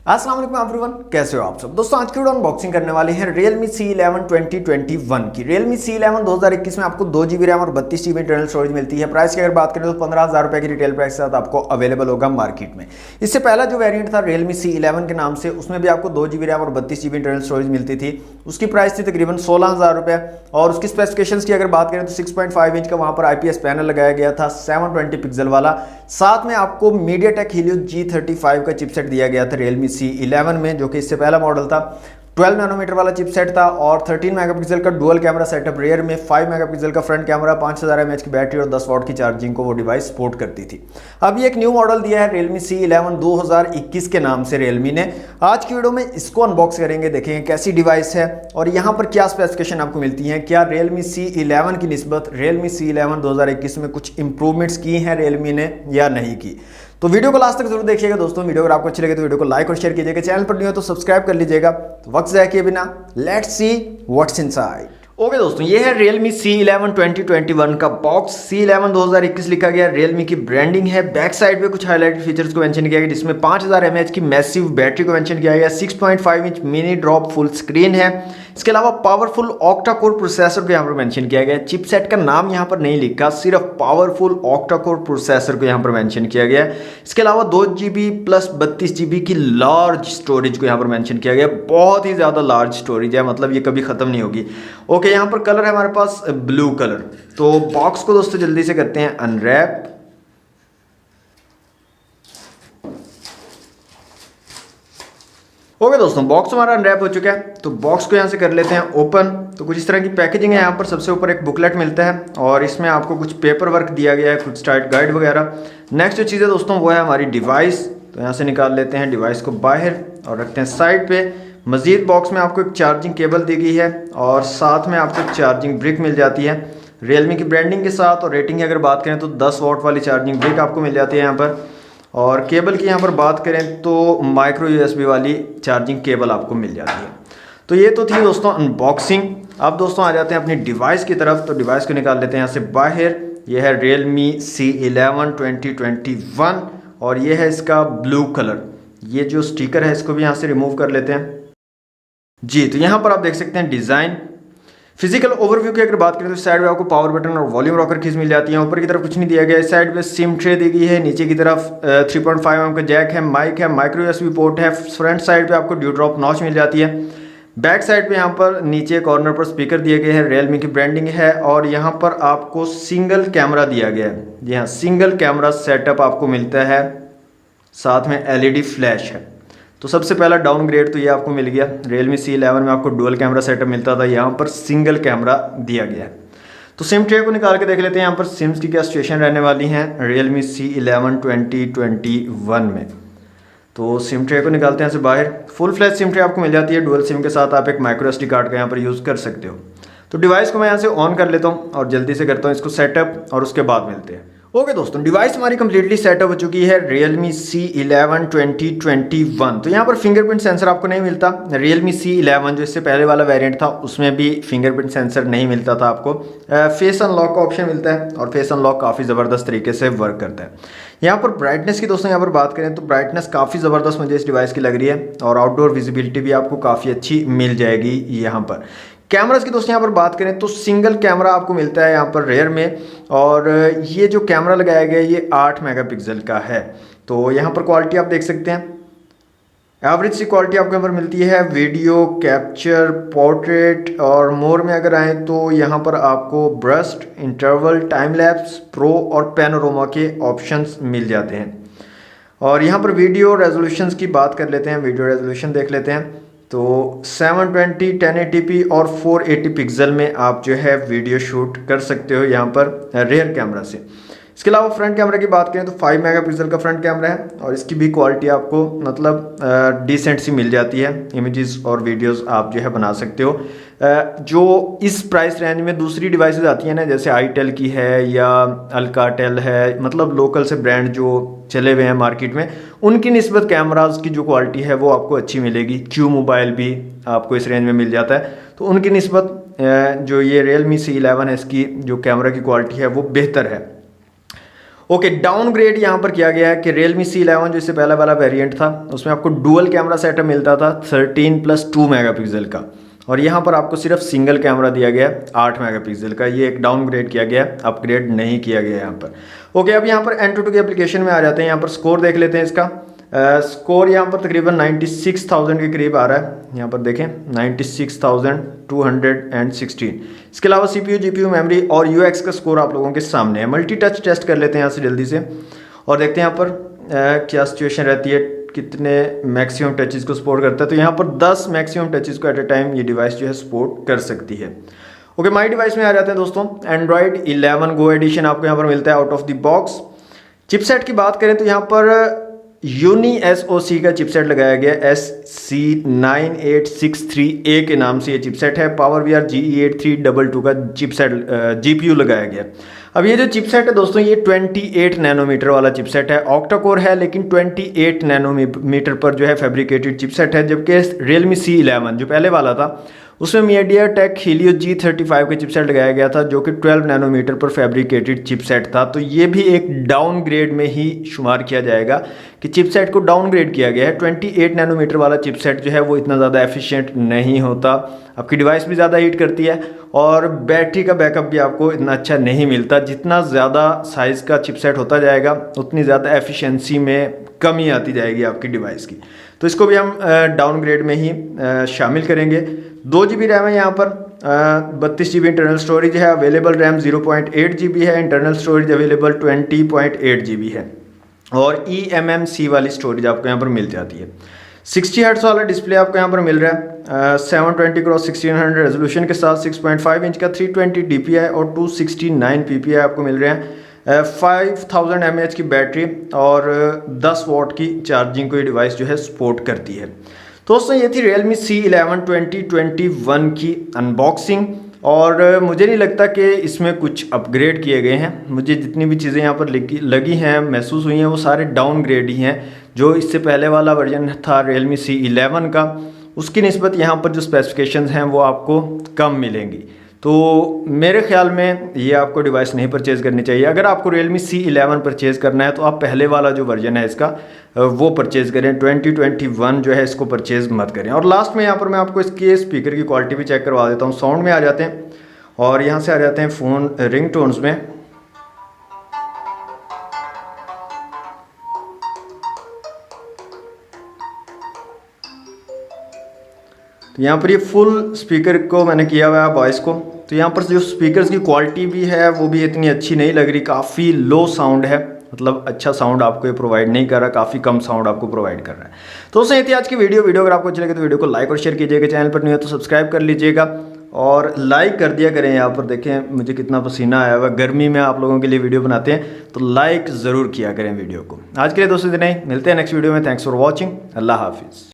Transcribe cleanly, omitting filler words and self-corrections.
अस्सलाम वालेकुम एवरीवन, कैसे हो आप सब दोस्तों। आज की वीडियो अनबॉक्सिंग करने वाले हैं Realme C11 2021 की। Realme C11 2021 में आपको 2 GB रैम और 32 GB इंटरनल स्टोरेज मिलती है। प्राइस की अगर बात करें तो 15,000 रुपये की रिटेल प्राइस के साथ आपको अवेलेबल होगा मार्केट में। इससे पहला जो वेरिएंट था Realme C11 के नाम से, उसमें भी आपको 2 GB रैम और 32 GB इंटरनल स्टोरेज मिलती थी। उसकी प्राइस थी तकरीबन 16,000 रुपये और उसकी स्पेसिफिकेशंस की अगर बात करें तो 6.5 इंच का वहाँ पर IPS पैनल लगाया गया था 720 पिक्सल वाला। साथ में आपको MediaTek Helio G35 का चिपसेट दिया गया था Realme C11 में, जो कि इससे पहला मॉडल था। 12 नैनोमीटर वाला चिपसेट था और 13 मेगापिक्सल का डुअल कैमरा सेटअप रेयर में, 5 मेगापिक्सल का फ्रंट कैमरा, 5000 mAh की बैटरी और 10 वाट की चार्जिंग को वो डिवाइस सपोर्ट करती थी। अब ये एक न्यू मॉडल दिया है Realme C11 2021 के नाम से Realme ने। आज की वीडियो में इसको अनबॉक्स करेंगे, देखेंगे कैसी डिवाइस है और यहाँ पर क्या स्पेसिफिकेशन आपको मिलती है। क्या Realme C11 की निस्बत Realme C11 2021 में कुछ इंप्रूवमेंट्स की हैं Realme ने या नहीं की। तो वीडियो को लास्ट तक जरूर देखिएगा दोस्तों। वीडियो अगर आपको अच्छी लगे तो वीडियो को लाइक और शेयर कीजिएगा। चैनल पर नहीं हो तो सब्सक्राइब कर लीजिएगा। तो वक्त ज़ाया किए बिना let's see what's inside. Okay दोस्तों, ये है Realme C11 2021 का बॉक्स। C11 2021 लिखा गया, Realme की ब्रांडिंग है। बैक साइड पे कुछ हाईलाइटेड फीचर्स को मेंशन किया गया, जिसमें 5000 mAh की मैसिव बैटरी को मेंशन किया गया। 6.5 inch mini drop full screen है। इसके अलावा पावरफुल ऑक्टा कोर प्रोसेसर को यहाँ पर मेंशन किया गया। चिपसेट का नाम यहाँ पर नहीं लिखा, सिर्फ पावरफुल ऑक्टा कोर प्रोसेसर को यहाँ पर मेंशन किया गया। इसके अलावा 2 GB प्लस 32 GB की लार्ज स्टोरेज को यहाँ पर मेंशन किया गया। बहुत ही ज़्यादा लार्ज स्टोरेज है, मतलब ये कभी ख़त्म नहीं होगी। ओके, यहाँ पर कलर है हमारे पास ब्लू कलर। तो बॉक्स को दोस्तों जल्दी से करते हैं अनरैप। ओके दोस्तों, बॉक्स हमारा अनरैप हो चुका है। तो बॉक्स को यहाँ से कर लेते हैं ओपन। तो कुछ इस तरह की पैकेजिंग है। यहाँ पर सबसे ऊपर एक बुकलेट मिलता है और इसमें आपको कुछ पेपर वर्क दिया गया है, कुछ स्टार्ट गाइड वगैरह। नेक्स्ट जो चीज़ है दोस्तों वो है हमारी डिवाइस। तो यहाँ से निकाल लेते हैं डिवाइस को बाहर और रखते हैं साइड पे। मजीद बॉक्स में आपको एक चार्जिंग केबल दी गई है और साथ में आपको चार्जिंग ब्रिक मिल जाती है Realme की ब्रांडिंग के साथ। और रेटिंग की अगर बात करें तो 10 वाट वाली चार्जिंग ब्रिक आपको मिल जाती है यहाँ पर। और केबल की यहाँ पर बात करें तो माइक्रो USB वाली चार्जिंग केबल आपको मिल जाती है। तो ये तो थी दोस्तों अनबॉक्सिंग। अब दोस्तों आ जाते हैं अपनी डिवाइस की तरफ। तो डिवाइस को निकाल लेते हैं यहाँ से बाहर। ये है Realme C11 2021 और ये है इसका ब्लू कलर। ये जो स्टिकर है इसको भी यहाँ से रिमूव कर लेते हैं जी। तो यहाँ पर आप देख सकते हैं डिज़ाइन। फिजिकल ओवरव्यू की अगर बात करें तो साइड में आपको पावर बटन और वॉल्यूम रॉकर कीज मिल जाती है। ऊपर की तरफ कुछ नहीं दिया गया है। साइड में सिम ट्रे दी गई है। नीचे की तरफ 3.5 mm का जैक है, माइक है, माइक्रो USB पोर्ट है। फ्रंट साइड पे आपको ड्यू ड्रॉप नॉच मिल जाती है। बैक साइड पे यहाँ पर नीचे कॉर्नर पर स्पीकर दिए गए हैं, Realme की ब्रांडिंग है। और यहाँ पर आपको सिंगल कैमरा दिया गया है। जी हाँ, सिंगल कैमरा सेटअप आपको मिलता है। साथ में LED फ्लैश है। तो सबसे पहला डाउनग्रेड तो ये आपको मिल गया। Realme C11 में आपको डुअल कैमरा सेटअप मिलता था, यहाँ पर सिंगल कैमरा दिया गया है। तो सिम ट्रे को निकाल के देख लेते हैं यहाँ पर सिम्स की क्या सिचुएशन रहने वाली हैं Realme C11 2021 में। तो सिम ट्रे को निकालते हैं यहाँ से बाहर। फुल फ्लैश सिम ट्रे आपको मिल जाती है। डुअल सिम के साथ आप एक माइक्रो SD कार्ड का यहाँ पर यूज़ कर सकते हो। तो डिवाइस को मैं यहाँ से ऑन कर लेता हूँ और जल्दी से करता हूँ इसको सेटअप और उसके बाद मिलते हैं। ओके दोस्तों, डिवाइस हमारी कंप्लीटली सेटअप हो चुकी है Realme C11 2021। तो यहाँ पर फिंगरप्रिंट सेंसर आपको नहीं मिलता। Realme C11 जो इससे पहले वाला वेरिएंट था उसमें भी फिंगरप्रिंट सेंसर नहीं मिलता था आपको। फेस अनलॉक का ऑप्शन मिलता है और फेस अनलॉक काफ़ी ज़बरदस्त तरीके से वर्क करता है। यहाँ पर ब्राइटनेस की दोस्तों यहाँ पर बात करें तो ब्राइटनेस काफ़ी ज़बरदस्त मुझे इस डिवाइस की लग रही है और आउटडोर विजिबिलिटी भी आपको काफ़ी अच्छी मिल जाएगी। यहाँ पर कैमरास की दोस्तों यहाँ पर बात करें तो सिंगल कैमरा आपको मिलता है यहाँ पर रेयर में। और ये जो कैमरा लगाया गया है ये 8 मेगापिक्सल का है। तो यहाँ पर क्वालिटी आप देख सकते हैं, एवरेज सी क्वालिटी आपको यहाँ पर मिलती है। वीडियो कैप्चर, पोर्ट्रेट और मोर में अगर आए तो यहाँ पर आपको burst, interval, time lapse, pro और पैनोरामा के ऑप्शंस मिल जाते हैं। और यहाँ पर वीडियो रेजोल्यूशंस की बात कर लेते हैं। वीडियो रेजोल्यूशन देख लेते हैं तो 720, 1080p और 480 पिक्सल में आप जो है वीडियो शूट कर सकते हो यहाँ पर रेयर कैमरा से। इसके अलावा फ्रंट कैमरा की बात करें तो 5 मेगापिक्सल का फ्रंट कैमरा है और इसकी भी क्वालिटी आपको मतलब डिसेंट सी मिल जाती है। इमेजेस और वीडियोस आप जो है बना सकते हो। जो इस प्राइस रेंज में दूसरी डिवाइसेस आती हैं ना, जैसे आईटेल की है या अल्काटेल है, मतलब लोकल से ब्रांड जो चले हुए हैं मार्केट में, उनकी निस्बत कैमराज की जो क्वालिटी है वो आपको अच्छी मिलेगी। क्यू मोबाइल भी आपको इस रेंज में मिल जाता है। तो उनकी निस्बत जो ये Realme C11 है इसकी जो कैमरा की क्वालिटी है वो बेहतर है। ओके, डाउनग्रेड यहाँ पर किया गया है कि Realme C11 जो इससे पहला वाला वेरिएंट था उसमें आपको डुअल कैमरा सेटअप मिलता था 13+2 मेगापिक्सल का, और यहाँ पर आपको सिर्फ सिंगल कैमरा दिया गया है 8 मेगापिक्सल का। ये एक डाउनग्रेड किया गया, अपग्रेड नहीं किया गया यहाँ पर। ओके, अब यहाँ पर Antutu की एप्लीकेशन में आ जाते हैं। यहाँ पर स्कोर देख लेते हैं इसका। स्कोर यहाँ पर तकरीबन 96,000 के करीब आ रहा है। यहाँ पर देखें 96,216। इसके अलावा CPU, GPU, मेमोरी और UX का स्कोर आप लोगों के सामने है। मल्टी टच टेस्ट कर लेते हैं यहाँ से जल्दी से और देखते हैं यहाँ पर क्या सिचुएशन रहती है, कितने मैक्सिमम टचेस को सपोर्ट करता है। तो यहाँ पर 10 मैक्सिमम टचेस को एट अ टाइम ये डिवाइस जो है सपोर्ट कर सकती है। ओके, माई डिवाइस में आ जाते हैं दोस्तों। Android 11 Go एडिशन आपको यहाँ पर मिलता है out of the box. Chipset की बात करें तो यहाँ पर यूनी SoC का चिपसेट लगाया गया SC9863A के नाम से ये चिपसेट है। PowerVR GE8322 का चिपसेट GPU लगाया गया। अब ये जो चिपसेट है दोस्तों ये 28 नैनोमीटर वाला चिपसेट है। ऑक्टा कोर है लेकिन 28 नैनोमीटर पर जो है फैब्रिकेटेड चिपसेट है, जबकि Realme C11 जो पहले वाला था उसमें MediaTek Helio G35 का चिपसेट लगाया गया था जो कि 12 नैनोमीटर पर फैब्रिकेटेड चिपसेट था। तो ये भी एक डाउनग्रेड में ही शुमार किया जाएगा कि चिपसेट को डाउनग्रेड किया गया है। 28 नैनोमीटर वाला चिपसेट जो है वो इतना ज़्यादा एफिशिएंट नहीं होता, आपकी डिवाइस भी ज़्यादा हीट करती है और बैटरी का बैकअप भी आपको इतना अच्छा नहीं मिलता। जितना ज़्यादा साइज़ का चिपसेट होता जाएगा उतनी ज़्यादा एफिशिएंसी में कमी आती जाएगी आपकी डिवाइस की। तो इसको भी हम डाउनग्रेड में ही शामिल करेंगे। 2 GB रैम है यहाँ पर, 32 GB इंटरनल स्टोरेज है। अवेलेबल रैम 0.8 GB है, इंटरनल स्टोरेज अवेलेबल 20.8 GB है और eMMC वाली स्टोरेज आपको यहाँ पर मिल जाती है। 60 हर्ट्ज वाला डिस्प्ले आपको यहाँ पर मिल रहा है 720x1600 रेजोल्यूशन के साथ, 6.5 इंच का 320 DPI और 269 PPI आपको मिल रहे हैं। 5000 mAh की बैटरी और 10 वॉट की चार्जिंग को ये डिवाइस जो है सपोर्ट करती है। दोस्तों ये थी Realme C11 2021 की अनबॉक्सिंग और मुझे नहीं लगता कि इसमें कुछ अपग्रेड किए गए हैं। मुझे जितनी भी चीज़ें यहाँ पर लगी हैं, महसूस हुई हैं, वो सारे डाउनग्रेड ही हैं। जो इससे पहले वाला वर्जन था Realme C11 का, उसकी निस्बत यहाँ पर जो स्पेसिफिकेशंस हैं वो आपको कम मिलेंगी। तो मेरे ख्याल में ये आपको डिवाइस नहीं परचेज़ करनी चाहिए। अगर आपको Realme C11 परचेज़ करना है तो आप पहले वाला जो वर्जन है इसका वो परचेज़ करें। 2021 जो है इसको परचेज़ मत करें। और लास्ट में यहाँ पर मैं आपको इसके स्पीकर की क्वालिटी भी चेक करवा देता हूँ। साउंड में आ जाते हैं और यहाँ से आ जाते हैं फ़ोन रिंगटोन्स में। तो यहाँ पर ये फुल स्पीकर को मैंने किया हुआ है वॉइस को। तो यहाँ पर जो स्पीकर्स की क्वालिटी भी है वो भी इतनी अच्छी नहीं लग रही, काफ़ी लो साउंड है, मतलब अच्छा साउंड आपको ये प्रोवाइड नहीं कर रहा, काफ़ी कम साउंड आपको प्रोवाइड कर रहा है। तो दोस्तों ये थी आज की वीडियो अगर आपको अच्छी लगे तो वीडियो को लाइक और शेयर कीजिएगा, चैनल पर नहीं हो तो सब्सक्राइब कर लीजिएगा और लाइक कर दिया करें। यहाँ पर देखें मुझे कितना पसीना आया हुआ, गर्मी में आप लोगों के लिए वीडियो बनाते हैं तो लाइक ज़रूर किया करें वीडियो को। आज के लिए दोस्तों इतना ही, मिलते हैं नेक्स्ट वीडियो में। थैंक्स फॉर वॉचिंग, अल्लाह हाफिज़।